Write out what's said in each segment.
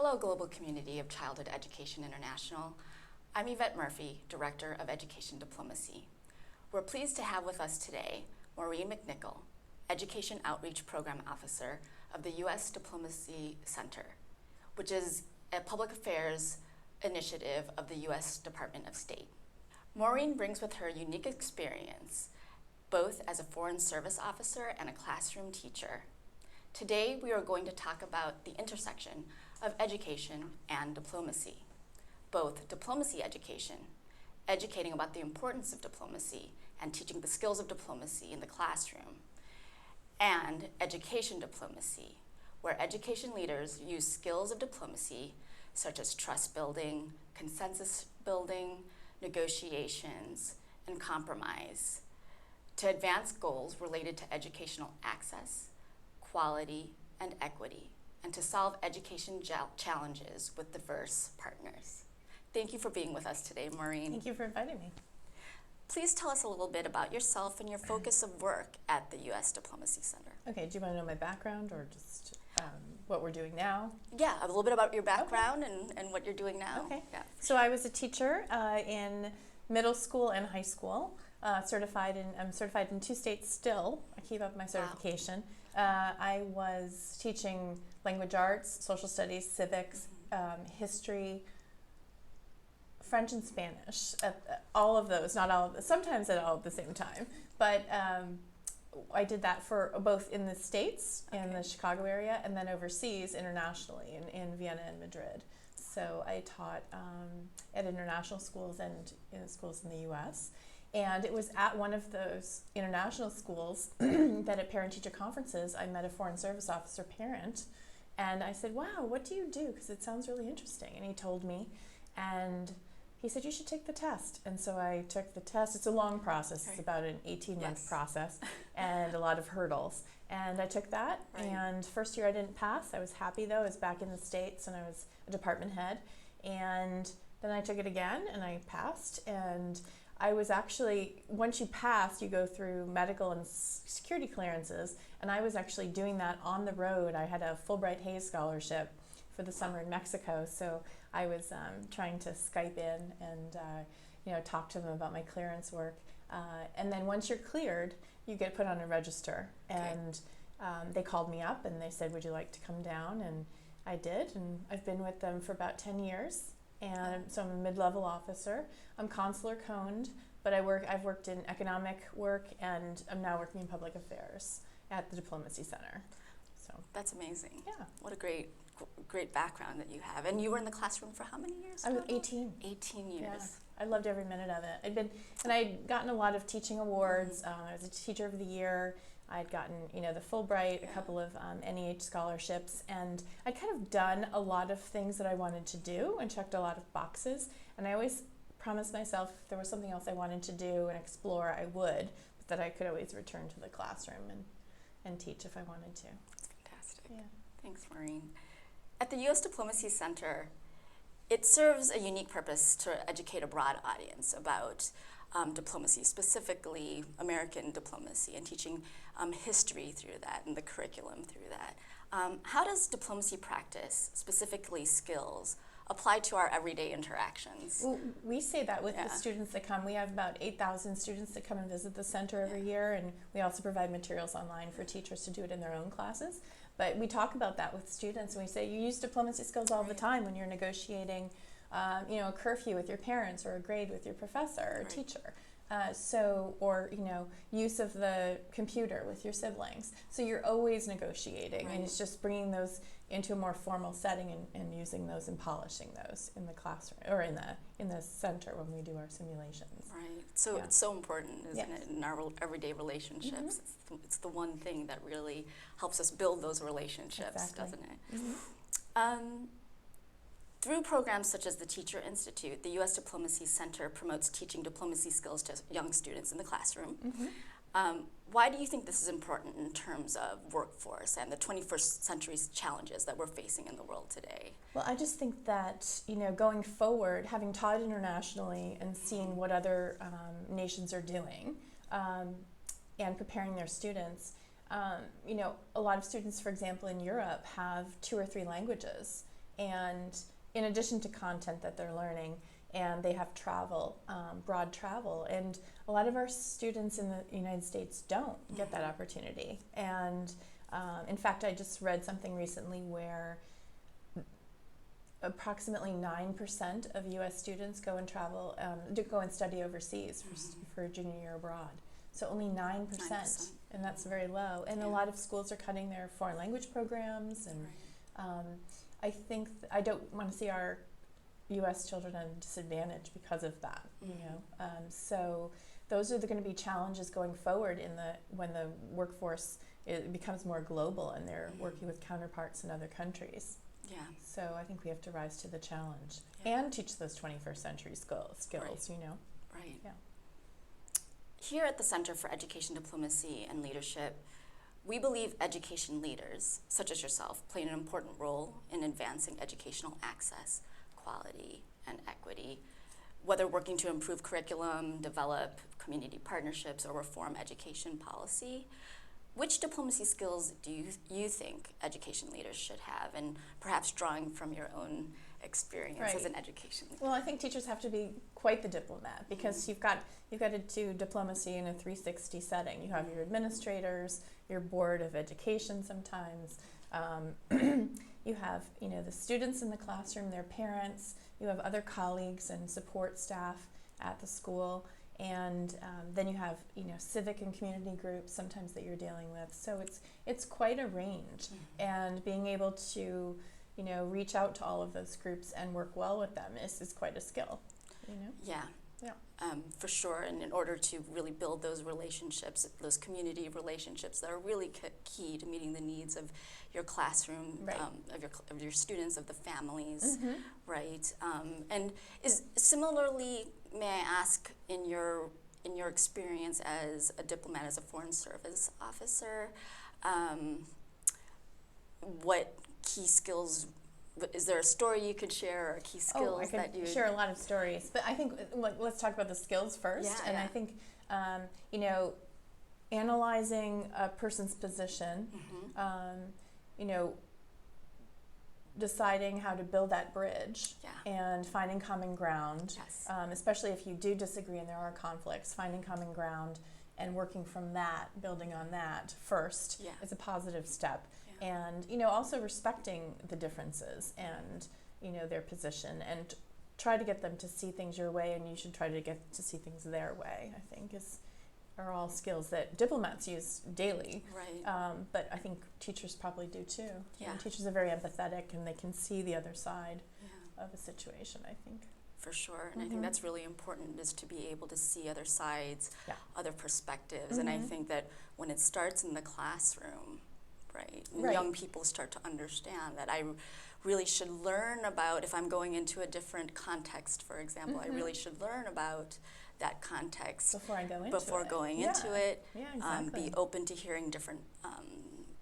Hello, global community of Childhood Education International. I'm Yvette Murphy, Director of Education Diplomacy. We're pleased to have with us today Maureen McNichol, Education Outreach Program Officer of the U.S. Diplomacy Center, which is a public affairs initiative of the U.S. Department of State. Maureen brings with her unique experience, both as a Foreign Service Officer and a classroom teacher. Today, we are going to talk about the intersection of education and diplomacy, both diplomacy education, educating about the importance of diplomacy and teaching the skills of diplomacy in the classroom, and education diplomacy, where education leaders use skills of diplomacy such as trust building, consensus building, negotiations, and compromise to advance goals related to educational access, quality, and equity, and to solve education challenges with diverse partners. Thank you for being with us today, Maureen. Thank you for inviting me. Please tell us a little bit about yourself and your focus of work at the U.S. Diplomacy Center. Okay, do you want to know my background or just what we're doing now? Yeah, a little bit about your background and what you're doing now. Okay. Yeah. So I was a teacher in middle school and high school, I'm certified in 2 states still. I keep up my certification. Wow. I was teaching language arts, social studies, civics, history, French and Spanish, all of those, not all of them, sometimes at all at the same time. But I did that for both in the States, in the Chicago area, and then overseas, internationally, in Vienna and Madrid. So I taught at international schools and in schools in the U.S., and it was at one of those international schools that at parent-teacher conferences, I met a Foreign Service Officer parent, and I said, wow, what do you do? Because it sounds really interesting. And he told me, and he said, you should take the test. And so I took the test. It's a long process. It's about an 18-month process and a lot of hurdles. And I took that, and first year I didn't pass. I was happy, though. I was back in the States, and I was a department head. And then I took it again, and I passed. And I was actually, once you pass, you go through medical and security clearances, and I was actually doing that on the road. I had a Fulbright Hayes scholarship for the summer in Mexico, so I was trying to Skype in and talk to them about my clearance work. And then once you're cleared, you get put on a register. And they called me up and they said, would you like to come down? And I did, and I've been with them for about 10 years. And so I'm a mid-level officer. I'm consular coned, but I've worked in economic work, and I'm now working in public affairs at the Diplomacy Center. So that's amazing. Yeah. What a great background that you have. And you were in the classroom for how many years? I was 18. 18 years. Yeah. I loved every minute of it. I'd gotten a lot of teaching awards. I was a teacher of the year. I'd gotten, the Fulbright, a couple of NEH scholarships, and I'd kind of done a lot of things that I wanted to do and checked a lot of boxes. And I always promised myself if there was something else I wanted to do and explore, I would, but that I could always return to the classroom and teach if I wanted to. That's fantastic. Yeah. Thanks, Maureen. At the U.S. Diplomacy Center, it serves a unique purpose to educate a broad audience about diplomacy, specifically American diplomacy, and teaching history through that and the curriculum through that. How does diplomacy practice, specifically skills, apply to our everyday interactions? Well, we say that with the students that come. We have about 8,000 students that come and visit the center every year, and we also provide materials online for teachers to do it in their own classes. But we talk about that with students, and we say you use diplomacy skills all the time when you're negotiating a curfew with your parents or a grade with your professor or teacher. Or use of the computer with your siblings. So you're always negotiating, and it's just bringing those into a more formal setting and using those and polishing those in the classroom or in the center when we do our simulations. Right. So it's so important, isn't it, in our everyday relationships? It's the one thing that really helps us build those relationships, doesn't it? Through programs such as the Teacher Institute, the U.S. Diplomacy Center promotes teaching diplomacy skills to young students in the classroom. Why do you think this is important in terms of workforce and the 21st century's challenges that we're facing in the world today? Well, I just think that, going forward, having taught internationally and seeing what other nations are doing and preparing their students, a lot of students, for example, in Europe have 2 or 3 languages. and in addition to content that they're learning, and they have travel, broad travel, and a lot of our students in the United States don't get that opportunity. And in fact, I just read something recently where approximately 9% of U.S. students go and travel, go and study overseas for junior year abroad. So only 9%, and that's very low. And a lot of schools are cutting their foreign language programs, and I think I don't want to see our U.S. children at a disadvantage because of that. You know, so those are going to be challenges going forward when the workforce becomes more global and they're working with counterparts in other countries. Yeah. So I think we have to rise to the challenge and teach those 21st century skills. You know. Right. Yeah. Here at the Center for Education Diplomacy and Leadership, we believe education leaders, such as yourself, play an important role in advancing educational access, quality, and equity, whether working to improve curriculum, develop community partnerships, or reform education policy. Which diplomacy skills do you think education leaders should have, and perhaps drawing from your own experience as an education leader? Well, I think teachers have to be quite the diplomat, because you've got to do diplomacy in a 360 setting. You have your administrators, your board of education sometimes. You have, the students in the classroom, their parents. You have other colleagues and support staff at the school. And then you have, civic and community groups sometimes that you're dealing with. So it's quite a range. And being able to, reach out to all of those groups and work well with them is quite a skill. Yeah. For sure. And in order to really build those relationships, those community relationships that are really key to meeting the needs of your classroom, of your students, of the families, right? And is similarly, may I ask, in your experience as a diplomat, as a foreign service officer, what key skills? Is there a story you could share, or key skills that you? I could share a lot of stories, but I think let's talk about the skills first. I think analyzing a person's position, deciding how to build that bridge, and finding common ground. Especially if you do disagree and there are conflicts, finding common ground and working from that, building on that first is a positive step. And also respecting the differences and their position, and try to get them to see things your way, and you should try to get to see things their way. I think are all skills that diplomats use daily. Right. But I think teachers probably do too. Teachers are very empathetic, and they can see the other side of a situation, I think. For sure. And I think that's really important, is to be able to see other sides, other perspectives. And I think that when it starts in the classroom, when young people start to understand that I really should learn about, if I'm going into a different context, for example, I really should learn about that context before going into it. Exactly. Be open to hearing different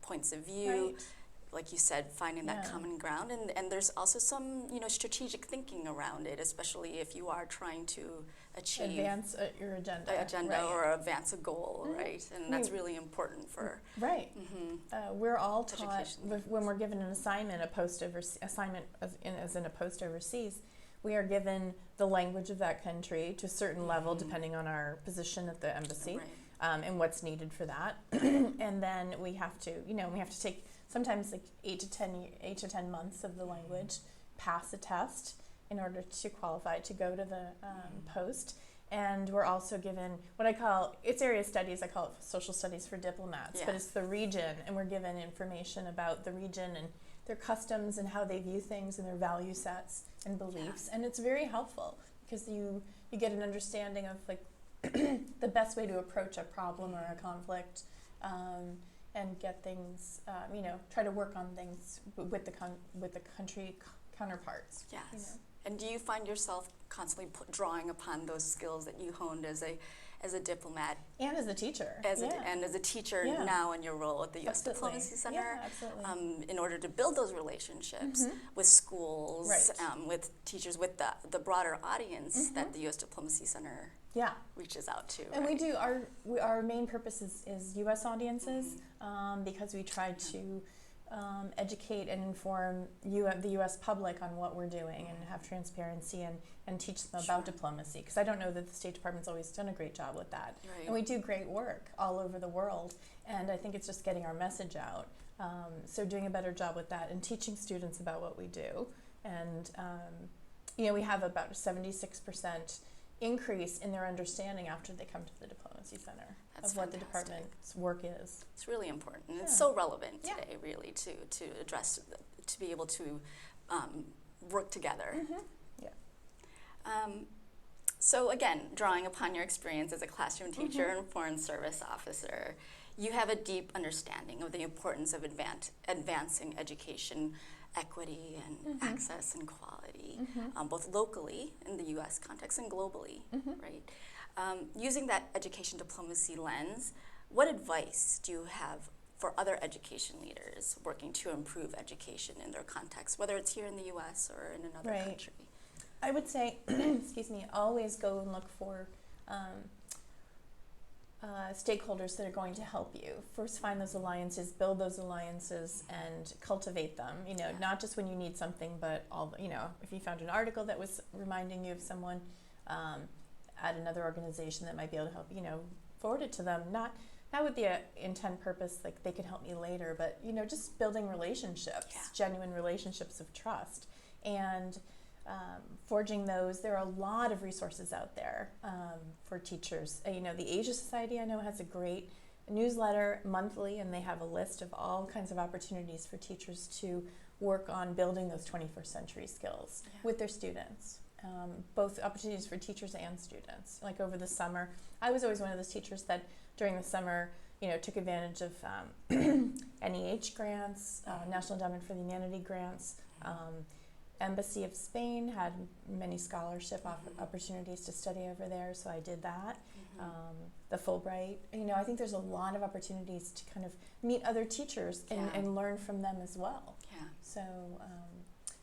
points of view. Like you said, finding that common ground, and there's also some strategic thinking around it, especially if you are trying to advance your agenda, or advance a goal, right? And that's really important for we're all taught when we're given an assignment, as in a post overseas, we are given the language of that country to a certain level, depending on our position at the embassy, and what's needed for that, and then we have to take sometimes like 8 to 10 months of the language, pass a test in order to qualify to go to the post. And we're also given what I call, it's area studies, I call it social studies for diplomats, but it's the region, and we're given information about the region and their customs and how they view things and their value sets and beliefs. And it's very helpful, because you get an understanding of like the best way to approach a problem or a conflict, and get things, try to work on things with the country counterparts. Yes. And do you find yourself constantly drawing upon those skills that you honed as a diplomat and as a teacher, and as a teacher now in your role at the U.S. Diplomacy Center, in order to build those relationships with schools, with teachers, with the broader audience that the U.S. Diplomacy Center reaches out to? And we do, our main purpose is U.S. audiences, because we try to educate and inform the U.S. public on what we're doing and have transparency and teach them about diplomacy, because I don't know that the State Department's always done a great job with that. Right. And we do great work all over the world, and I think it's just getting our message out. So doing a better job with that and teaching students about what we do. And we have about a 76% increase in their understanding after they come to the Diplomacy Center. That's of what the fantastic. department's work is. It's really important. Yeah. It's so relevant Yeah. today, really, to address, to be able to work together. Mm-hmm. Yeah. So again, drawing upon your experience as a classroom teacher and foreign service officer, you have a deep understanding of the importance of advancing education equity and access and quality, both locally in the U.S. context and globally, right? Using that education diplomacy lens, what advice do you have for other education leaders working to improve education in their context, whether it's here in the U.S. or in another country? I would say, excuse me, always go and look for stakeholders that are going to help you. First, find those alliances, build those alliances, and cultivate them. Not just when you need something, but if you found an article that was reminding you of someone at another organization that might be able to help, forward it to them. Not with the intent purpose like they can help me later, but just building relationships, genuine relationships of trust, and forging those. There are a lot of resources out there for teachers. The Asia Society I know has a great newsletter monthly, and they have a list of all kinds of opportunities for teachers to work on building those 21st century skills with their students. Both opportunities for teachers and students. Like over the summer, I was always one of those teachers that during the summer, took advantage of NEH grants, National Endowment for the Humanity grants. Embassy of Spain had many scholarship opportunities to study over there, so I did that. The Fulbright, I think there's a lot of opportunities to kind of meet other teachers and learn from them as well. Yeah. So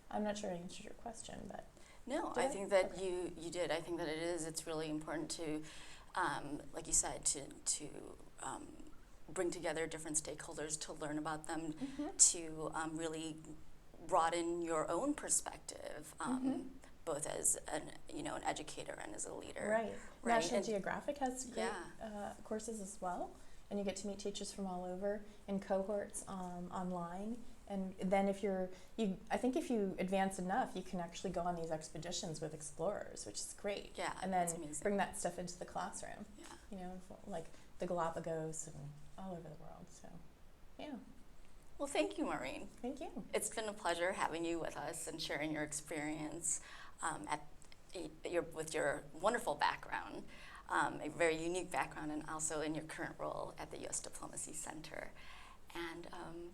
I'm not sure I answered your question, but. No, I think that you did. I think that it's really important to, like you said, to bring together different stakeholders to learn about them, to really broaden your own perspective, both as an educator and as a leader. Right. National Geographic has great courses as well, and you get to meet teachers from all over in cohorts online. And then I think if you advance enough, you can actually go on these expeditions with explorers, which is great. Yeah, and then bring that stuff into the classroom. Yeah. Like the Galapagos and all over the world. So, yeah. Well, thank you, Maureen. Thank you. It's been a pleasure having you with us and sharing your experience with your wonderful background, a very unique background, and also in your current role at the U.S. Diplomacy Center. And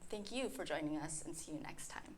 thank you for joining us, and see you next time.